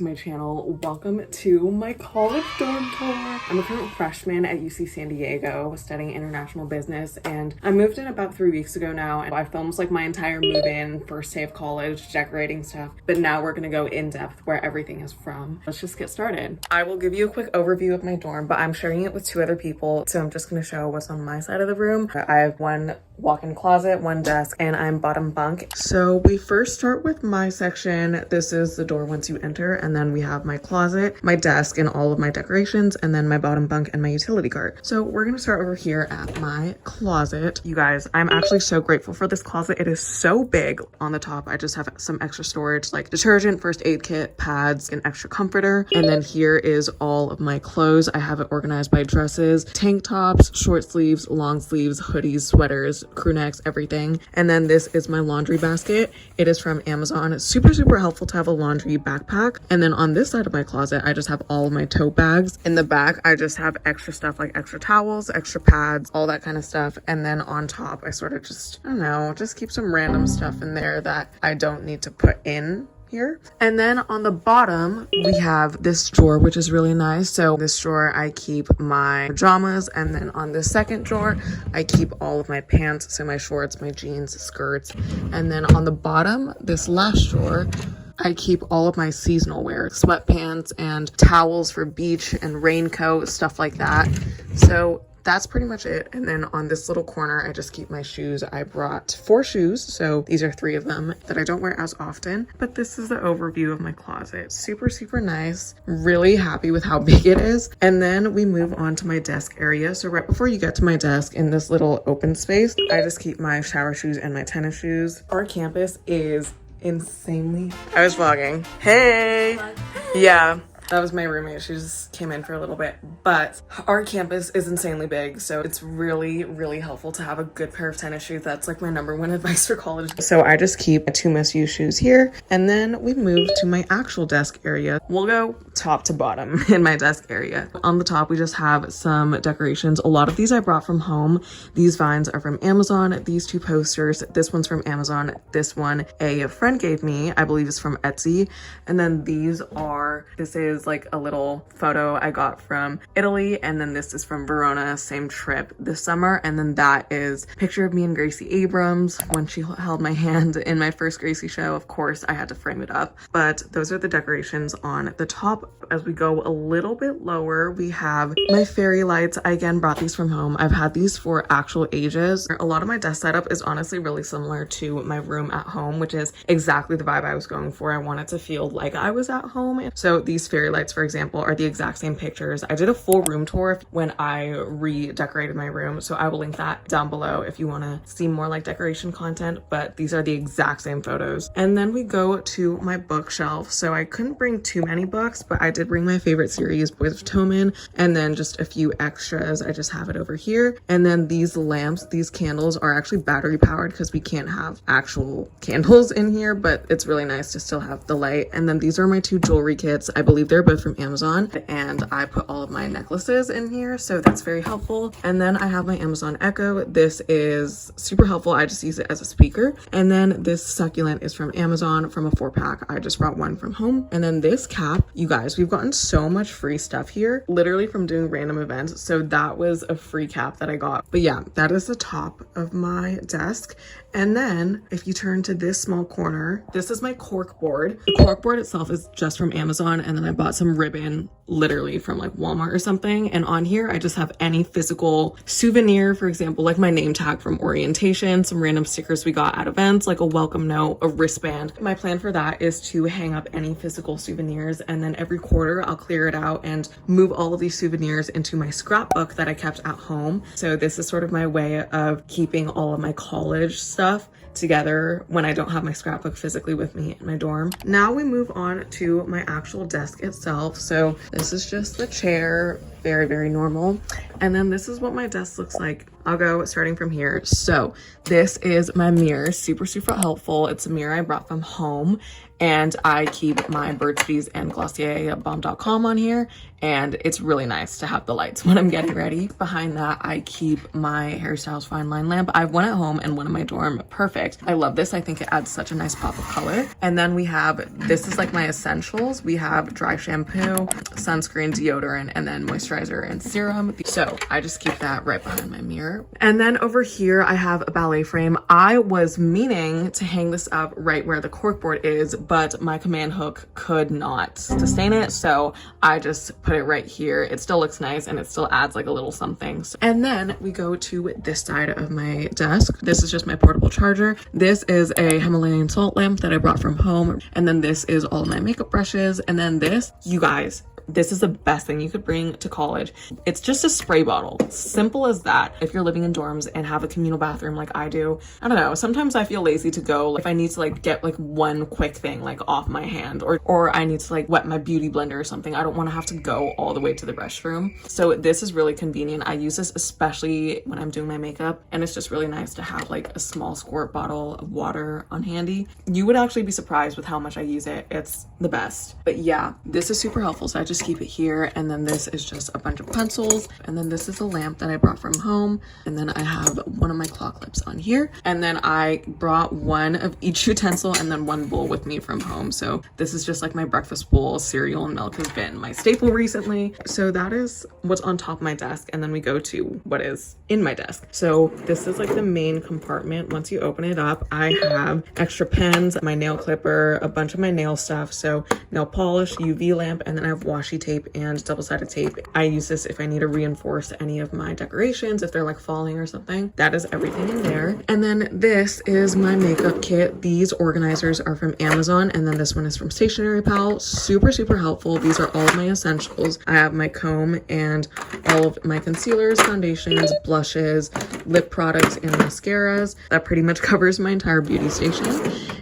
to my channel. Welcome to my college dorm tour. I'm a current freshman at UC San Diego studying international business, and I moved in about 3 weeks ago now, and I filmed like my entire move-in, first day of college, decorating stuff, but now we're gonna go in depth where everything is from. Let's just get started. I will give you a quick overview of my dorm, but I'm sharing it with 2 other people, so I'm just gonna show what's on my side of the room. I have one walk-in closet, 1 desk, and I'm bottom bunk. So we first start with my section. This is the door once you enter, and then we have my closet, my desk, and all of my decorations, and then my bottom bunk and my utility cart. So we're gonna start over here at my closet. You guys, I'm actually so grateful for this closet. It is so big. On the top, I just have some extra storage like detergent, first aid kit, pads, an extra comforter, and then here is all of my clothes. I have it organized by dresses, tank tops, short sleeves, long sleeves, hoodies, sweaters, crew necks, everything. And then this is my laundry basket. It is from Amazon. It's super helpful to have a laundry backpack. And then on this side of my closet, I just have all of my tote bags. In the back, I just have extra stuff like extra towels, extra pads, all that kind of stuff. And then on top, I sort of just, I don't know, just keep some random stuff in there that I don't need to put in here. And then on the bottom we have this drawer, which is really nice. So this drawer I keep my pajamas, and then on the second drawer I keep all of my pants, so my shorts, my jeans, skirts. And then on the bottom, this last drawer, I keep all of my seasonal wear, sweatpants and towels for beach and raincoat, stuff like that. So that's pretty much it. And then on this little corner, I just keep my shoes. I brought 4 shoes, so these are 3 of them that I don't wear as often. But this is the overview of my closet. Super nice. Really happy with how big it is. And then we move on to my desk area. So right before you get to my desk, in this little open space, I just keep my shower shoes and my tennis shoes. Our campus is insanely... I was vlogging. Hey! Yeah. That was my roommate. She just came in for a little bit. But our campus is insanely big, so it's really helpful to have a good pair of tennis shoes. That's like my #1 advice for college. So I just keep 2 misuse shoes here, and then we move to my actual desk area. We'll go top to bottom in my desk area. On the top, we just have some decorations. A lot of these I brought from home. These vines are from Amazon. These 2 posters, this one's from Amazon. This one a friend gave me, I believe is from Etsy. And then this is like a little photo I got from Italy, and then this is from Verona, same trip this summer. And then that is a picture of me and Gracie Abrams when she held my hand in my first Gracie show. Of course, I had to frame it up, but those are the decorations on the top. As we go a little bit lower, we have my fairy lights. I again brought these from home. I've had these for actual ages. A lot of my desk setup is honestly really similar to my room at home, which is exactly the vibe I was going for. I wanted to feel like I was at home. So these fairy lights, for example, are the exact same pictures. I did a full room tour when I redecorated my room, so I will link that down below if you want to see more like decoration content, but these are the exact same photos. And then we go to my bookshelf. So I couldn't bring too many books, but I did bring my favorite series, Boys of Toman, and then just a few extras. I just have it over here. And then these lamps, these candles are actually battery powered because we can't have actual candles in here, but it's really nice to still have the light. And then these are my 2 jewelry kits. I believe they're both from Amazon, and I put all of my necklaces in here, so that's very helpful. And then I have my Amazon Echo. This is super helpful. I just use it as a speaker. And then this succulent is from Amazon, from a 4-pack. I just brought 1 from home. And then this cap, you guys, we've gotten so much free stuff here, literally from doing random events. So that was a free cap that I got. But yeah, that is the top of my desk. And then if you turn to this small corner, this is my cork board. The cork board itself is just from Amazon, and then I bought some ribbon literally from like Walmart or something. And on here, I just have any physical souvenir, for example, like my name tag from orientation, some random stickers we got at events, like a welcome note, a wristband. My plan for that is to hang up any physical souvenirs, and then every quarter I'll clear it out and move all of these souvenirs into my scrapbook that I kept at home. So this is sort of my way of keeping all of my college stuff together when I don't have my scrapbook physically with me in my dorm. Now we move on to my actual desk itself. So this is just the chair, very normal. And then this is what my desk looks like. I'll go starting from here. So this is my mirror, super helpful. It's a mirror I brought from home. And I keep my Burt's Bees and Glossier Balm.com on here, and it's really nice to have the lights when I'm getting ready. Behind that, I keep my Hairstyles Fine Line lamp. I have one at home and one in my dorm. Perfect. I love this. I think it adds such a nice pop of color. And then we have, this is like my essentials. We have dry shampoo, sunscreen, deodorant, and then moisturizer and serum. So I just keep that right behind my mirror. And then over here, I have a ballet frame. I was meaning to hang this up right where the corkboard is, but my command hook could not sustain it. So I just put it right here. It still looks nice and it still adds like a little something. And then we go to this side of my desk. This is just my portable charger. This is a Himalayan salt lamp that I brought from home. And then this is all my makeup brushes. And then this, you guys, this is the best thing you could bring to college. It's just a spray bottle. Simple as that. If you're living in dorms and have a communal bathroom like I do, I don't know, sometimes I feel lazy to go. If I need to like get like one quick thing like off my hand, or I need to like wet my beauty blender or something, I don't want to have to go all the way to the restroom. So this is really convenient. I use this especially when I'm doing my makeup, and it's just really nice to have like a small squirt bottle of water on handy. You would actually be surprised with how much I use it. It's the best. But yeah, this is super helpful. So I just keep it here. And then this is just a bunch of pencils. And then this is a lamp that I brought from home. And then I have one of my claw clips on here. And then I brought one of each utensil and then one bowl with me from home. So this is just like my breakfast bowl. Cereal and milk has been my staple recently. So that is what's on top of my desk. And then we go to what is in my desk. So this is like the main compartment. Once you open it up, I have extra pens, my nail clipper, a bunch of my nail stuff. So nail polish, UV lamp, and then I have washi tape and double-sided tape. I use this if I need to reinforce any of my decorations, if they're like falling or something. That is everything in there. And then this is my makeup kit. These organizers are from Amazon, and then this one is from Stationery Pal. Super, super helpful. These are all of my essentials. I have my comb and all of my concealers, foundations, blushes, lip products, and mascaras. That pretty much covers my entire beauty station.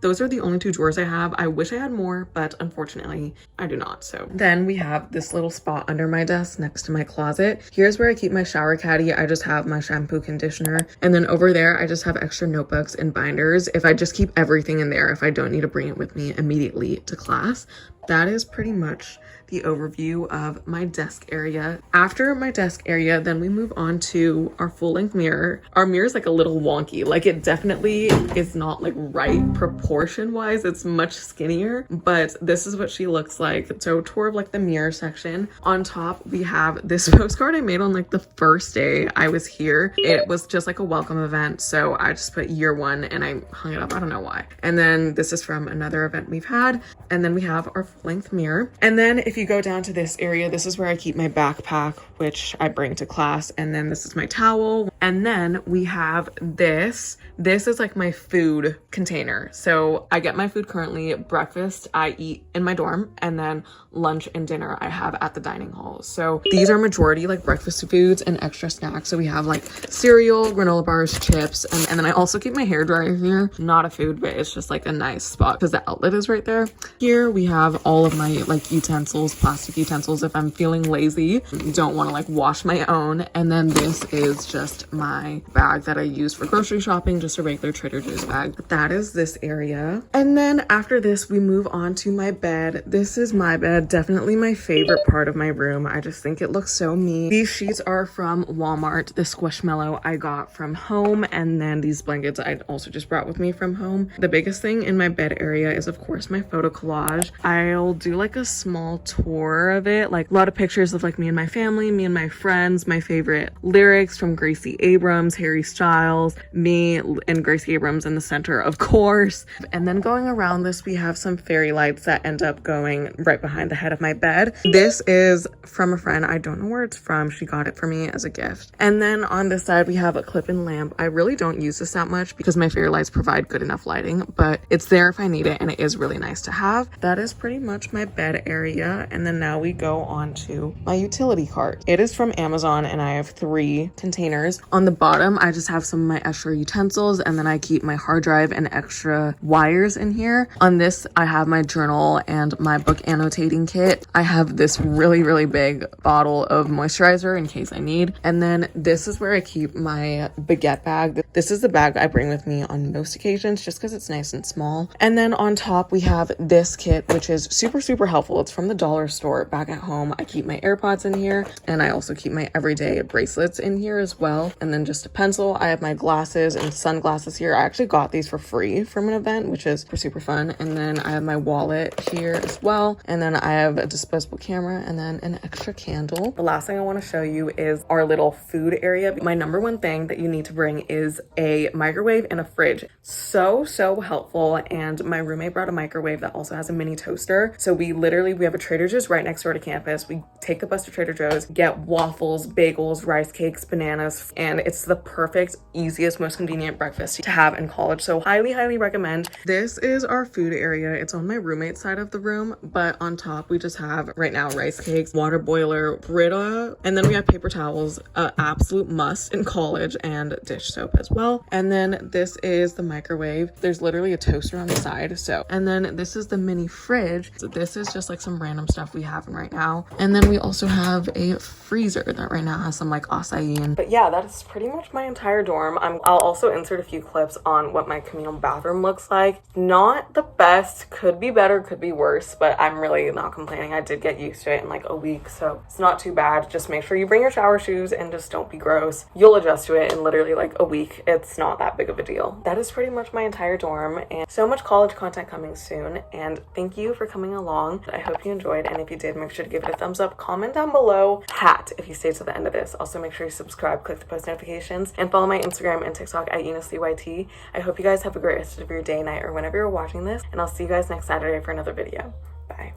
Those are the only two drawers I have. I wish I had more, but unfortunately I do not. So then we have this little spot under my desk next to my closet. Here's where I keep my shower caddy. I just have my shampoo, conditioner, and then over there I just have extra notebooks and binders. If I just keep everything in there, if I don't need to bring it with me immediately to class. That is pretty much the overview of my desk area. After my desk area, then we move on to our full-length mirror. Our mirror is like a little wonky. Like it definitely is not like right proportion-wise. It's much skinnier, but this is what she looks like. So tour of like the mirror section. On top, we have this postcard I made on like the first day I was here. It was just like a welcome event. So I just put year one and I hung it up. I don't know why. And then this is from another event we've had. And then we have our full-length mirror. And then if you go down to this area, this is where I keep my backpack, which I bring to class. And then this is my towel. And then we have this. This is like my food container. So I get my food currently. Breakfast I eat in my dorm, and then lunch and dinner I have at the dining hall. So these are majority like breakfast foods and extra snacks. So we have like cereal, granola bars, chips, and then I also keep my hairdryer here. Not a food, but it's just like a nice spot because the outlet is right there. Here we have all of my like utensils, plastic utensils if I'm feeling lazy, don't want to like wash my own. And then this is just my bag that I use for grocery shopping, just a regular Trader Joe's bag. But that is this area. And then after this, we move on to my bed. This is my bed, definitely my favorite part of my room. I just think it looks so neat. These sheets are from Walmart. The Squishmallow I got from home, and then these blankets I also just brought with me from home. The biggest thing in my bed area is of course my photo collage. I'll do like a small tour of it, like a lot of pictures of like me and my family, me and my friends, my favorite lyrics from Gracie Abrams, Harry Styles, me and Gracie Abrams in the center, of course. And then going around this, we have some fairy lights that end up going right behind the head of my bed. This is from a friend. I don't know where it's from. She got it for me as a gift. And then on this side, we have a clip-in lamp. I really don't use this that much because my fairy lights provide good enough lighting, but it's there if I need it, and it is really nice to have. That is pretty much my bed area. And then now we go on to my utility cart. It is from Amazon and I have 3 containers. On the bottom, I just have some of my extra utensils, and then I keep my hard drive and extra wires in here. On this, I have my journal and my book annotating kit. I have this really, really big bottle of moisturizer in case I need. And then this is where I keep my baguette bag. This is the bag I bring with me on most occasions just because it's nice and small. And then on top, we have this kit, which is super, super helpful. It's from the dollar store back at home. I keep my AirPods in here, and I also keep my everyday bracelets in here as well. And then just a pencil. I have my glasses and sunglasses here. I actually got these for free from an event, which is super fun. And then I have my wallet here as well. And then I have a disposable camera and then an extra candle. The last thing I want to show you is our little food area. My number one thing that you need to bring is a microwave and a fridge. So helpful. And my roommate brought a microwave that also has a mini toaster. So we have a Trader Joe's right next door to campus. We take the bus to Trader Joe's, get waffles, bagels, rice cakes, bananas, and it's the perfect, easiest, most convenient breakfast to have in college. So highly recommend. This is our food area. It's on my roommate's side of the room, but on top we just have right now rice cakes, water boiler, Brita, and then we have paper towels, absolute must in college, and dish soap as well. And then this is the microwave. There's literally a toaster on the side. And then this is the mini fridge. So this is just like some random stuff we have in right now. And then we also have a freezer that right now has some like acai in. But yeah, that is pretty much my entire dorm. I'll also insert a few clips on what my communal bathroom looks like. Not the best, could be better, could be worse, but I'm really not complaining. I did get used to it in like a week, so it's not too bad. Just make sure you bring your shower shoes and just don't be gross. You'll adjust to it in literally like a week. It's not that big of a deal. That is pretty much my entire dorm, and so much college content coming soon. And thank you for coming along. I hope you enjoyed, and if you did, make sure to give it a thumbs up. Comment down below hat if you stayed to the end of this. Also make sure you subscribe, click the post notifications, and follow my Instagram and TikTok at uniceliubusiness. I hope you guys have a great rest of your day, night, or whenever you're watching this, and I'll see you guys next Saturday for another video. Bye.